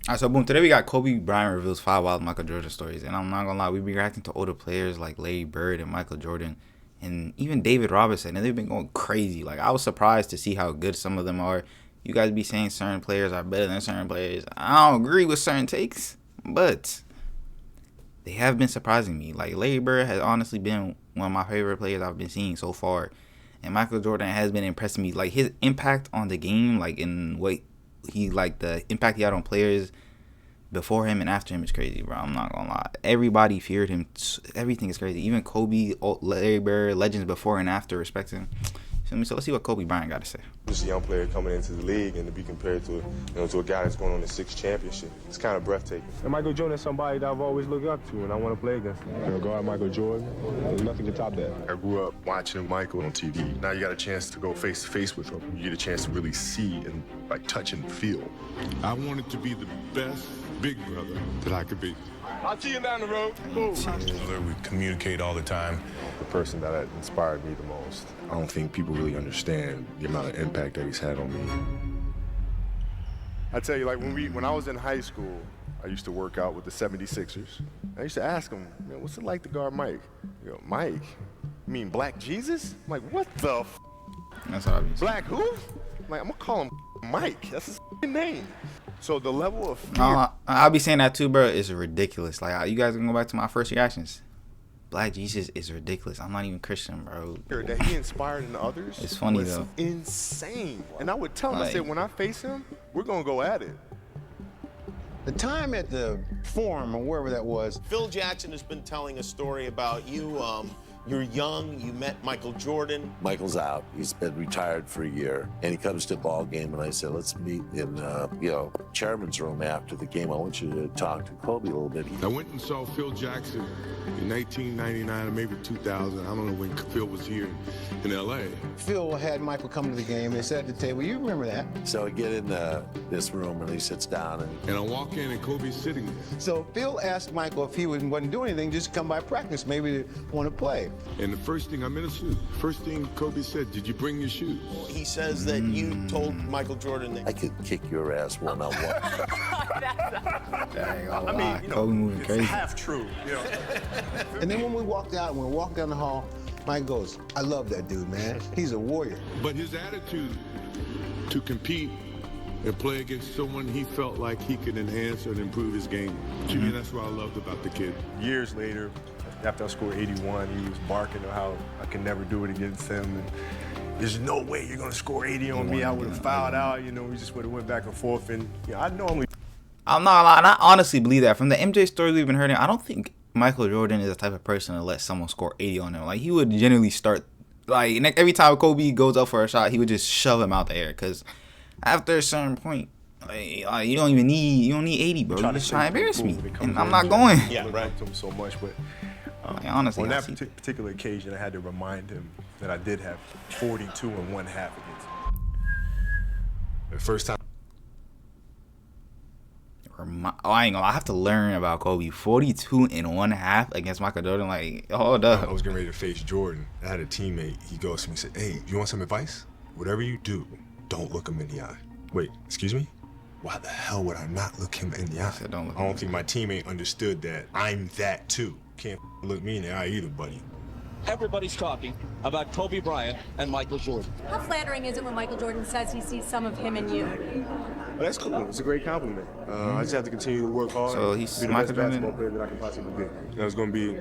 Alright, so boom, today we got KobeBryant reveals 5 wild Michael Jordan stories. And I'm not gonna lie, we be reacting to older players like Larry Bird and Michael Jordan and even David Robinson, and they've been going crazy. Like, I was surprised to see how good some of them are. You guys be saying certain players are better than certain players. I don't agree with certain takes, but they have been surprising me. Like, Larry Bird has honestly been one of my favorite players I've been seeing so far. And Michael Jordan has been impressing me. Like, his impact on the game, like in what he, like the impact he had on players before him and after him is crazy, bro. I'm not gonna lie. Everybody feared him. Everything is crazy. Even Kobe, Larry Bird, legends before and after respect him. So let's see what KobeBryant got to say. Just a young player coming into the league and to be compared to, to a guy that's going on his 6th championship. It's kind of breathtaking. And Michael Jordan is somebody that I've always looked up to and I want to play against. Guard Michael Jordan, there's nothing can top that. I grew up watching Michael on TV. Now you got a chance to go face to face with him. You get a chance to really see and like touch and feel. I wanted to be the best big brother that I could be. I'll see you down the road. Cool. We communicate all the time. The person that inspired me the most. I don't think people really understand the amount of impact that he's had on me. I tell you, like when I was in high school, I used to work out with the 76ers. I used to ask him, man, what's it like to guard Mike? You know, Mike? You mean Black Jesus? I'm like, what the f? That's obvious. Black who? I'm like, I'm gonna call him Mike. That's his name. So the level of fear. I'll be saying that too, bro. It's ridiculous. Like, you guys can go back to my first reactions. Black Jesus is ridiculous. I'm not even Christian, bro. That he inspired in others. It's funny was though. Insane. And I would tell him, I said, when I face him, we're gonna go at it. The time at the Forum or wherever that was. Phil Jackson has been telling a story about you. You're young, you met Michael Jordan. Michael's out, he's been retired for a year, and he comes to the ball game, and I said, let's meet in, chairman's room after the game. I want you to talk to Kobe a little bit. I went and saw Phil Jackson in 1999 or maybe 2000. I don't know when Phil was here in LA. Phil had Michael come to the game and sat at the table. You remember that? So I get in this room, and he sits down. And I walk in, and Kobe's sitting there. So Phil asked Michael if he wasn't doing anything, just come by practice, maybe want to play. And the first thing, I'm in a suit. First thing Kobe said, did you bring your shoes? He says that you told Michael Jordan that I could kick your ass one-on-one. I mean, Kobe moving crazy. Half true. And then when we walked out, when we walked down the hall, Mike goes, I love that dude, man. He's a warrior. But his attitude to compete and play against someone he felt like he could enhance and improve his game. To me, that's what I loved about the kid. Years later, after I scored 81, he was barking on how I could never do it against him. And there's no way you're gonna score 80 on me. I would have fouled out. We just would have went back and forth. And I normally. I'm not lying. I honestly believe that. From the MJ stories we've been hearing, I don't think Michael Jordan is the type of person to let someone score 80 on him. Like, he would generally start, like, every time Kobe goes up for a shot, he would just shove him out the air. Because after a certain point, like, you don't need 80, bro. You just try to embarrass me, and I'm not going. Yeah, right. To him so much, but honestly, on that particular occasion, I had to remind him that I did have 42 and 1/2 against him. The first time. I ain't gonna lie, I have to learn about Kobe. 42 and 1/2 against Michael Jordan. Like, hold up. I was getting ready to face Jordan. I had a teammate. He goes to me and said, hey, you want some advice? Whatever you do, don't look him in the eye. Wait, excuse me? Why the hell would I not look him in the eye? I don't think my teammate understood that I'm that too. Can't look me in the eye either, buddy. Everybody's talking about KobeBryant and Michael Jordan. How flattering is it when Michael Jordan says he sees some of him in you? Well, that's cool. It's a great compliment. I just have to continue to work hard. So he's be the best basketball player that I can possibly be. It's going to be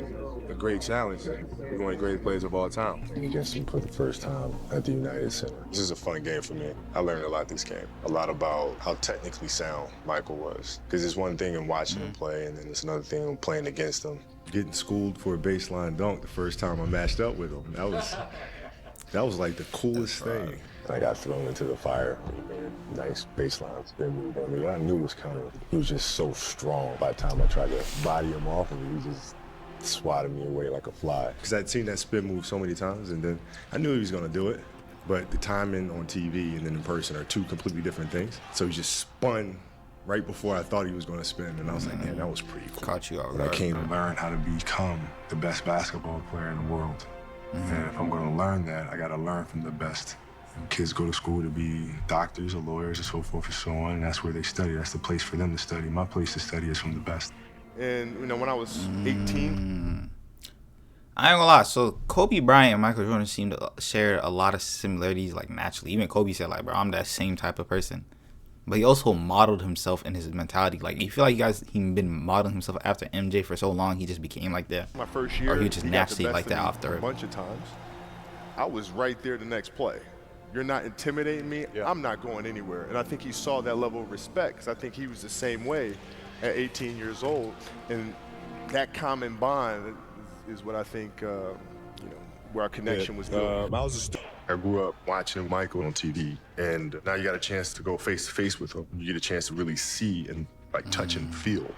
a great challenge. We're one of the greatest players of all time. Against him for the first time at the United Center. This is a fun game for me. I learned a lot this game. A lot about how technically sound Michael was. Because it's one thing in watching him play, and then it's another thing in playing against him. Getting schooled for a baseline dunk the first time I matched up with him. That was like the coolest thing. I got thrown into the fire. Nice baseline spin move. I mean, I knew he was just so strong. By the time I tried to body him off of me, he just swatted me away like a fly. Because I'd seen that spin move so many times, and then I knew he was gonna do it. But the timing on TV and then in person are two completely different things. So he just spun right before I thought he was going to spin, and I was like, man, that was pretty cool. Caught you out. But I came to learn how to become the best basketball player in the world. And if I'm going to learn that, I got to learn from the best Kids go to school to be doctors or lawyers or so forth and so on, and that's where they study. That's the place for them to study. My place to study is from the best. And, when I was 18. I ain't gonna lie. So Kobe Bryant and Michael Jordan seem to share a lot of similarities, like naturally. Even Kobe said, like, bro, I'm that same type of person. But he also modeled himself in his mentality. Like, you feel like he been modeling himself after MJ for so long, he just became like that. My first year, or he just naturally like that off the rip. A bunch of times, I was right there the next play. You're not intimidating me. Yeah. I'm not going anywhere. And I think he saw that level of respect, because I think he was the same way at 18 years old. And that common bond is what I think, where our connection was built. I grew up watching Michael on TV, and now you got a chance to go face to face with him. You get a chance to really see and like touch and feel.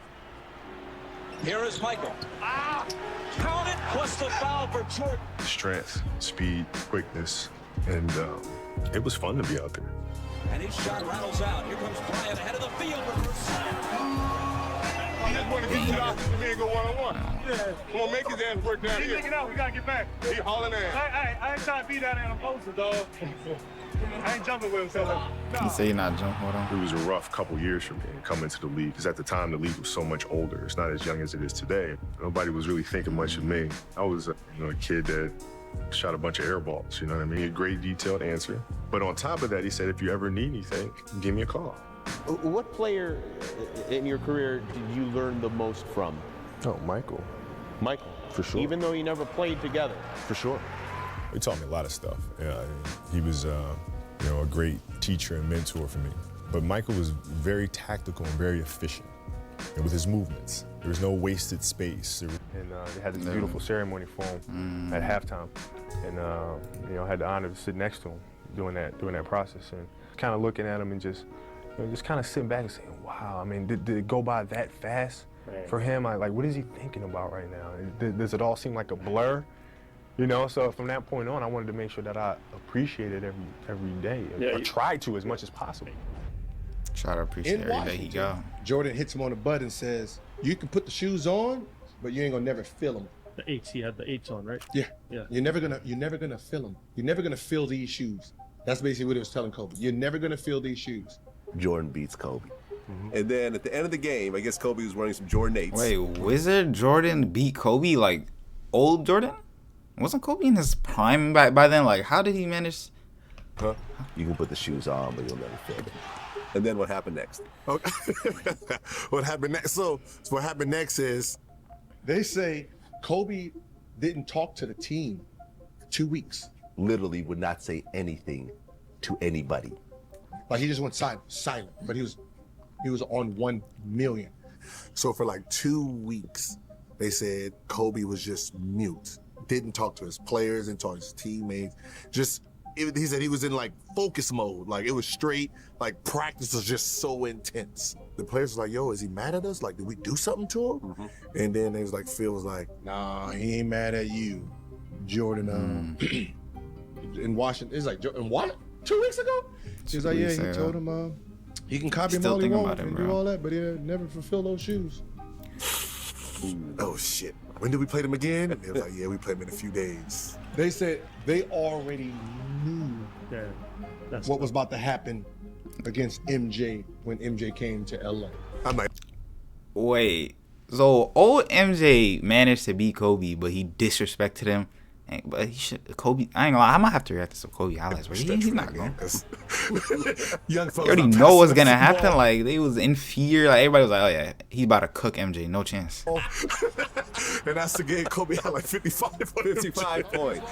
Here is Michael. Count it. What's the foul for Jordan? Strength, speed, quickness, and it was fun to be out there. And his shot rattles out. Here comes Bryant ahead of the field. I just want to get you out to me and go one-on-one. Yeah. Come on, make his ass work down here. He's making out. We got to get back. He hauling ass. I ain't trying to be down there on the poster, dog. I ain't jumping with him, so. You say you're not jumping with him? It was a rough couple years for me coming to the league, because at the time the league was so much older. It's not as young as it is today. Nobody was really thinking much of me. I was a kid that shot a bunch of air balls, you know what I mean? A great detailed answer. But on top of that, he said, if you ever need anything, give me a call. What player in your career did you learn the most from? Oh, Michael. Michael? For sure. Even though you never played together? For sure. He taught me a lot of stuff. Yeah, he was, a great teacher and mentor for me. But Michael was very tactical and very efficient, and with his movements. There was no wasted space. And they had this beautiful ceremony for him at halftime, and I had the honor to sit next to him during that process, and kind of looking at him and just kind of sitting back and saying, wow, I mean, did it go by that fast for him? Like, what is he thinking about right now? Does it all seem like a blur? So from that point on, I wanted to make sure that I appreciated every day, or tried to as much as possible. Try to appreciate every day he go. Jordan hits him on the butt and says, you can put the shoes on, but you ain't gonna never feel them. The 8s, he had the 8s on, right? Yeah. Yeah. You're never gonna feel them. You're never gonna feel these shoes. That's basically what he was telling Kobe. You're never gonna feel these shoes. Jordan beats Kobe. And then at the end of the game, I guess Kobe was wearing some Jordan 8s. Wait, Wizard Jordan beat Kobe? Like, old Jordan? Wasn't Kobe in his prime by then? Like, how did he manage? Huh? You can put the shoes on, but you'll never feel them. And then what happened next? What happened next? So what happened next is, they say Kobe didn't talk to the team for 2 weeks. Literally would not say anything to anybody. Like, he just went silent. But he was on 1 million. So for like 2 weeks, they said Kobe was just mute. Didn't talk to his players, didn't talk to his teammates. He said he was in like focus mode. Like, it was straight, like practice was just so intense. The players was like, yo, is he mad at us? Like, did we do something to him? And then they was like, Phil was like, nah, he ain't mad at you. Jordan, in Washington, it's like, in what? 2 weeks ago? He was like, yeah, he told him he can copy him all he wants and do all that, but he never fulfill those shoes. Oh shit, when did we play them again? And they was like, yeah, we played them in a few days. They said they already knew what was about to happen against MJ when MJ came to LA. I'm like, wait, so old MJ managed to beat Kobe, but he disrespected him. But he should, Kobe, I ain't gonna lie, I might have to react to some Kobe highlights, but he's not going. Young You already know what's gonna happen. Like, they was in fear. Like, everybody was like, oh yeah, he's about to cook MJ, no chance. And that's the game. Kobe had like 55 points.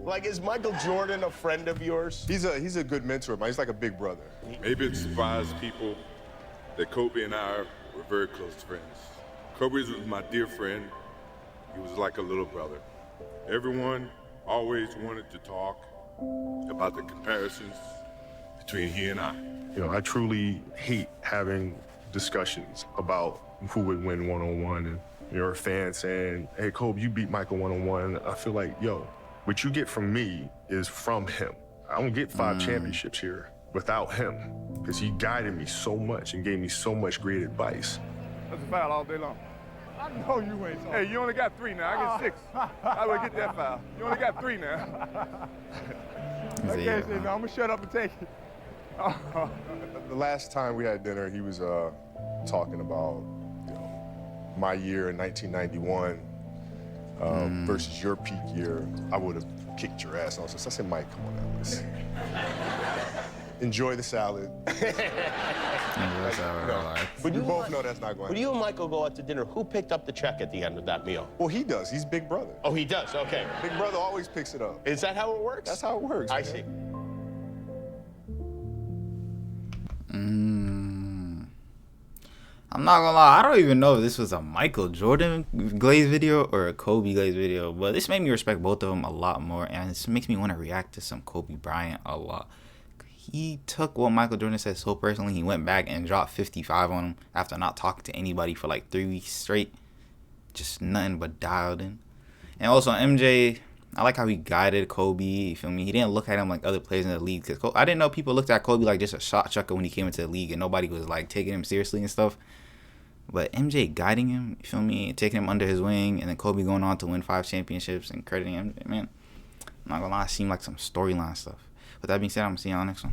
Like, is Michael Jordan a friend of yours? He's a good mentor, man. He's like a big brother. Maybe it surprised people that Kobe and I were very close friends. Kobe was my dear friend. He was like a little brother. Everyone always wanted to talk about the comparisons between he and I. I truly hate having discussions about who would win one-on-one, and you're a fan saying, hey, Kobe, you beat Michael one-on-one. I feel like, yo, what you get from me is from him. I don't get 5 championships here without him, because he guided me so much and gave me so much great advice. That's a foul all day long. I know you ain't talking. Hey, you only got 3 now. I get 6. I would get that foul. You only got 3 now. Okay, so I'm gonna shut up and take it. The last time we had dinner, he was talking about my year in 1991 versus your peak year. I would have kicked your ass. So I said, Mike, come on now, listen. Enjoy the salad. But you both know that's not going to happen. When you and Michael go out to dinner, who picked up the check at the end of that meal? Well, he does. He's big brother. Oh, he does? Okay. Big brother always picks it up. Is that how it works? That's how it works. I see. I'm not gonna lie, I don't even know if this was a Michael Jordan Glaze video or a Kobe Glaze video, but this made me respect both of them a lot more, and it makes me want to react to some KobeBryant a lot. He took what Michael Jordan said so personally. He went back and dropped 55 on him after not talking to anybody for like 3 weeks straight. Just nothing but dialed in. And also MJ, I like how he guided Kobe, you feel me? He didn't look at him like other players in the league. Cause I didn't know people looked at Kobe like just a shot chucker when he came into the league and nobody was like taking him seriously and stuff. But MJ guiding him, you feel me? Taking him under his wing, and then Kobe going on to win 5 championships and crediting him. Man, I'm not gonna lie, it seemed like some storyline stuff. With that being said, I'm gonna see you on the next one.